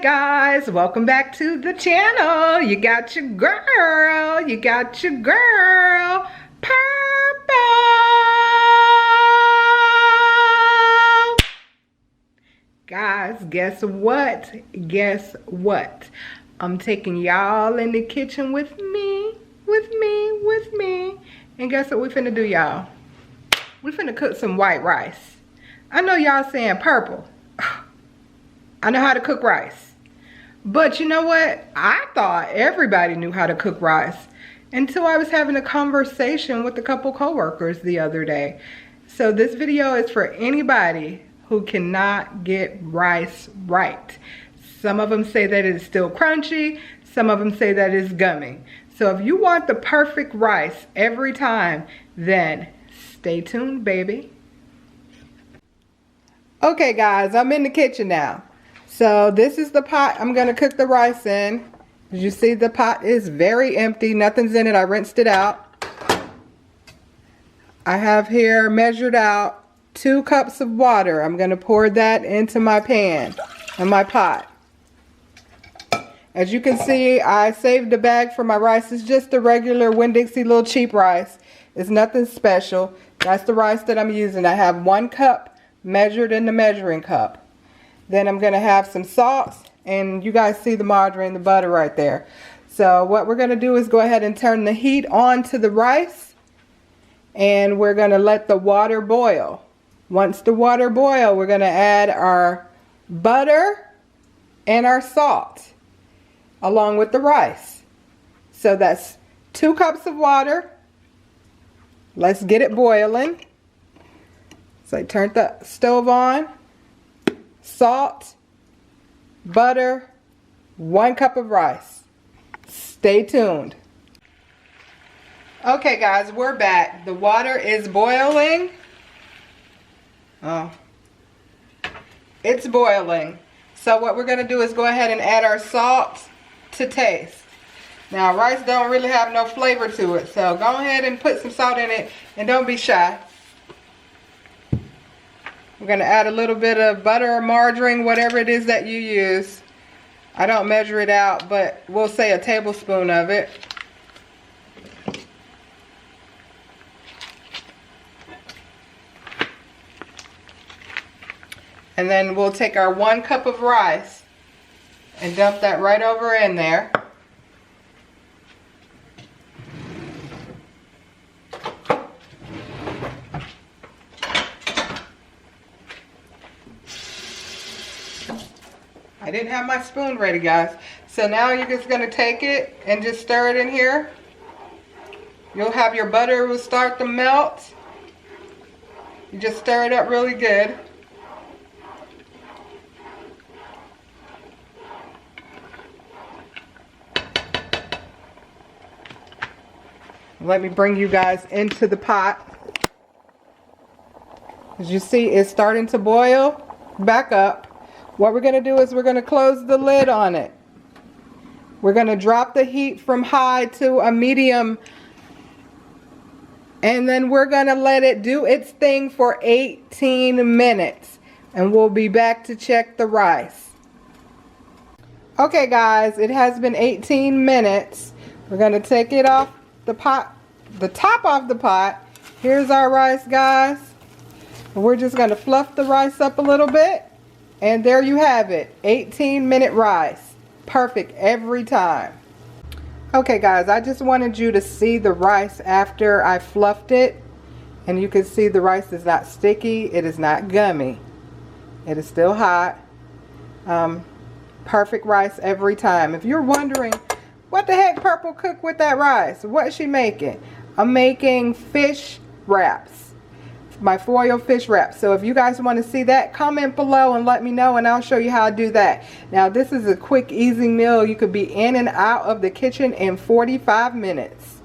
guys, welcome back to the channel. You got your girl, Purple. Guys, guess what? I'm taking y'all in the kitchen with me. And guess what we finna do, y'all? We finna cook some white rice. I know y'all saying, Purple, I know how to cook rice. But you know what? I thought everybody knew how to cook rice until I was having a conversation with a couple coworkers the other day. So this video is for anybody who cannot get rice right. Some of them say that it's still crunchy. Some of them say that it's gummy. So if you want the perfect rice every time, then stay tuned, baby. Okay guys, I'm in the kitchen now. So this is the pot I'm gonna cook the rice in. As you see, the pot is very empty, nothing's in it. I rinsed it out. I have here measured out 2 cups of water. I'm gonna pour that into my pan and my pot. As you can see, I saved a bag for my rice. It's just a regular Winn-Dixie little cheap rice. It's nothing special. That's the rice that I'm using. I have 1 cup measured in the measuring cup. Then I'm going to have some salt, and you guys see the margarine, the butter right there. So what we're going to do is go ahead and turn the heat on to the rice, and we're going to let the water boil. Once the water boils, we're going to add our butter and our salt along with the rice. So that's 2 cups of water. Let's get it boiling. So I turned the stove on. Salt, butter, 1 cup of rice. Stay tuned. Okay guys, we're back. The water is boiling. Oh, it's boiling. So what we're going to do is go ahead and add our salt to taste. Now rice don't really have no flavor to it, so go ahead and put some salt in it and don't be shy. We're going to add a little bit of butter or margarine, whatever it is that you use. I don't measure it out, but we'll say a tablespoon of it. And then we'll take our 1 cup of rice and dump that right over in there. I didn't have my spoon ready, guys. So now you're just going to take it and just stir it in here. You'll have your butter will start to melt. You just stir it up really good. Let me bring you guys into the pot. As you see, it's starting to boil back up. What we're going to do is we're going to close the lid on it. We're going to drop the heat from high to a medium. And then we're going to let it do its thing for 18 minutes. And we'll be back to check the rice. Okay guys, it has been 18 minutes. We're going to take it off the pot, the top off the pot. Here's our rice, guys. We're just going to fluff the rice up a little bit. And there you have it, 18-minute rice. Perfect every time. Okay guys, I just wanted you to see the rice after I fluffed it. And you can see the rice is not sticky, it is not gummy. It is still hot. Perfect rice every time. If you're wondering, what the heck Purple cooked with that rice? What is she making? I'm making fish wraps. My foil fish wrap. So if you guys want to see that, comment below and let me know, and I'll show you how to do that. Now this is a quick, easy meal. You could be in and out of the kitchen in 45 minutes.